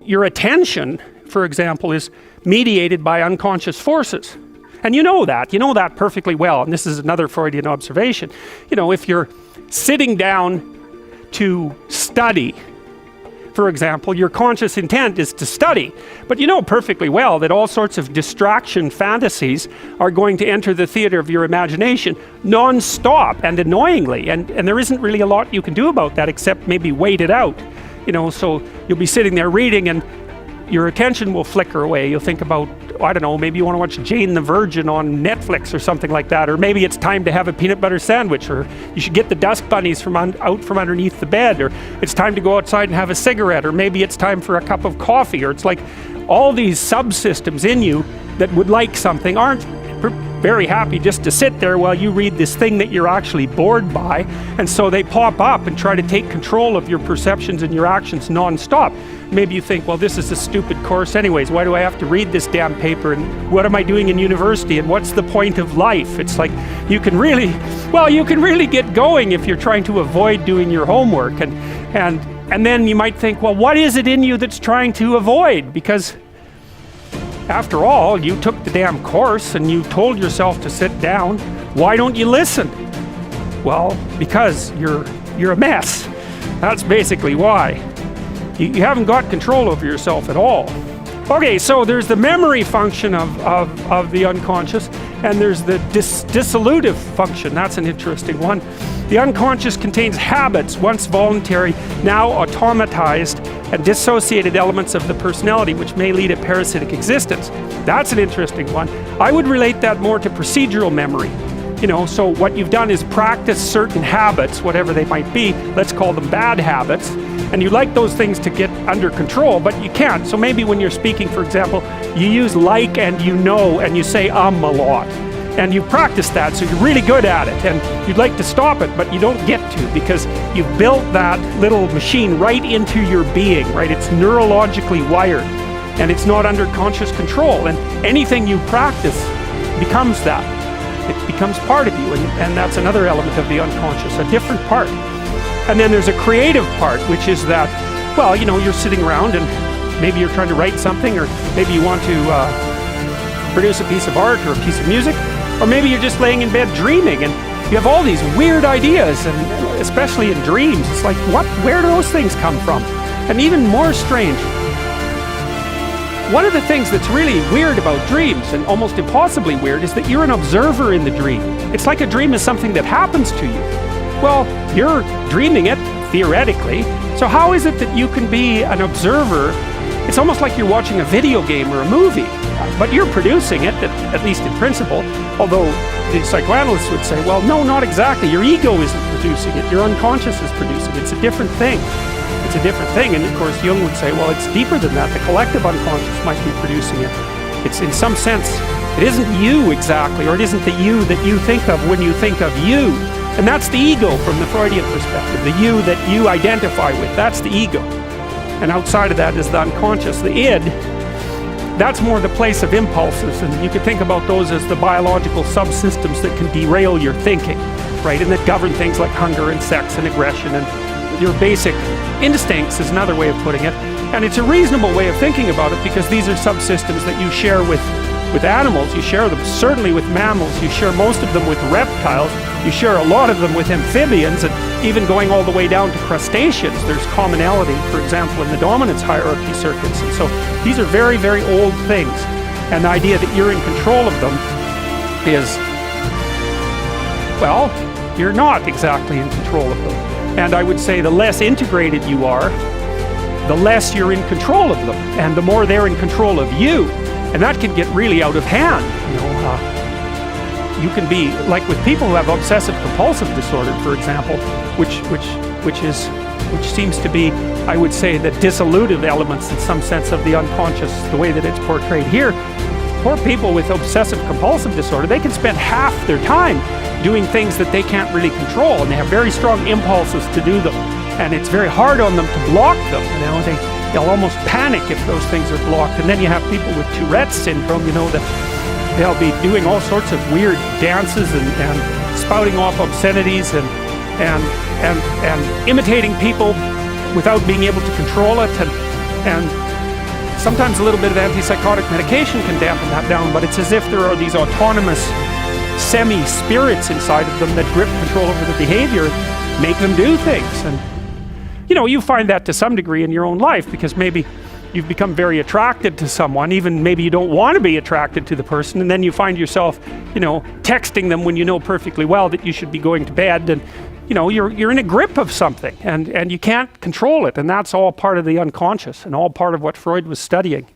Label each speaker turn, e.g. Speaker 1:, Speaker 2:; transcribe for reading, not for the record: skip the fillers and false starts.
Speaker 1: your attention, for example, is mediated by unconscious forces. And you know that perfectly well. And this is another Freudian observation. You know, if you're sitting down to study, for example, your conscious intent is to study. But you know perfectly well that all sorts of distraction fantasies are going to enter the theater of your imagination non-stop and annoyingly. And there isn't really a lot you can do about that except maybe wait it out. You know, so you'll be sitting there reading and your attention will flicker away. You'll think about, I don't know, maybe you want to watch Jane the Virgin on Netflix or something like that, or maybe it's time to have a peanut butter sandwich, or you should get the dust bunnies out from underneath the bed, or it's time to go outside and have a cigarette, or maybe it's time for a cup of coffee, or it's like all these subsystems in you that would like something aren't very happy just to sit there while you read this thing that you're actually bored by, and so they pop up and try to take control of your perceptions and your actions non-stop. Maybe you think, well, this is a stupid course anyways, why do I have to read this damn paper, and what am I doing in university, and what's the point of life? It's like you can really get going if you're trying to avoid doing your homework, and then you might think, well, what is it in you that's trying to avoid? Because after all, you took the damn course and you told yourself to sit down. Why don't you listen? Well, because you're a mess. That's basically why. You haven't got control over yourself at all. Okay, so there's the memory function of the unconscious, and there's the dissolutive function. That's an interesting one. The unconscious contains habits, once voluntary, now automatized, and dissociated elements of the personality, which may lead a parasitic existence. That's an interesting one. I would relate that more to procedural memory. You know, so what you've done is practice certain habits, whatever they might be, let's call them bad habits, and you like those things to get under control, but you can't. So maybe when you're speaking, for example, you use like and you know, and you say a lot. And you practice that, so you're really good at it, and you'd like to stop it, but you don't get to, because you've built that little machine right into your being, right? It's neurologically wired, and it's not under conscious control, and anything you practice becomes that. It becomes part of you, and that's another element of the unconscious, a different part. And then there's a creative part, which is that, well, you know, you're sitting around, and maybe you're trying to write something, or maybe you want to produce a piece of art or a piece of music, or maybe you're just laying in bed dreaming, and you have all these weird ideas, and especially in dreams, it's like, where do those things come from? And even more strange, one of the things that's really weird about dreams, and almost impossibly weird, is that you're an observer in the dream. It's like a dream is something that happens to you. Well, you're dreaming it, theoretically, so how is it that you can be an observer? It's almost like you're watching a video game or a movie, but you're producing it, at least in principle, although the psychoanalysts would say, well, no, not exactly. Your ego isn't producing it, your unconscious is producing it. It's a different thing. It's a different thing, and of course Jung would say, well, it's deeper than that. The collective unconscious might be producing it. It's, in some sense, it isn't you exactly, or it isn't the you that you think of when you think of you. And that's the ego from the Freudian perspective, the you that you identify with, that's the ego. And outside of that is the unconscious, the id. That's more the place of impulses, and you could think about those as the biological subsystems that can derail your thinking, right? And that govern things like hunger and sex and aggression, and your basic instincts is another way of putting it. And it's a reasonable way of thinking about it, because these are subsystems that you share with animals. You share them certainly with mammals, you share most of them with reptiles, you share a lot of them with amphibians, and even going all the way down to crustaceans, there's commonality, for example, in the dominance hierarchy circuits. And so these are very, very old things, and the idea that you're in control of them is, well, you're not exactly in control of them. And I would say the less integrated you are, the less you're in control of them, and the more they're in control of you. And that can get really out of hand. You know, you can be like with people who have obsessive compulsive disorder, for example, which seems to be, I would say, the dissolutive elements in some sense of the unconscious, the way that it's portrayed here. Poor people with obsessive compulsive disorder, they can spend half their time doing things that they can't really control, and they have very strong impulses to do them, and it's very hard on them to block them. You know, they'll almost panic if those things are blocked. And then you have people with Tourette's syndrome, you know, that they'll be doing all sorts of weird dances and spouting off obscenities and imitating people without being able to control it, and Sometimes a little bit of antipsychotic medication can dampen that down, but it's as if there are these autonomous semi-spirits inside of them that grip control over the behavior, make them do things. And you find that to some degree in your own life, because maybe you've become very attracted to someone, even maybe you don't want to be attracted to the person, and then you find yourself, texting them when you know perfectly well that you should be going to bed, and you're in a grip of something, and you can't control it, and that's all part of the unconscious and all part of what Freud was studying.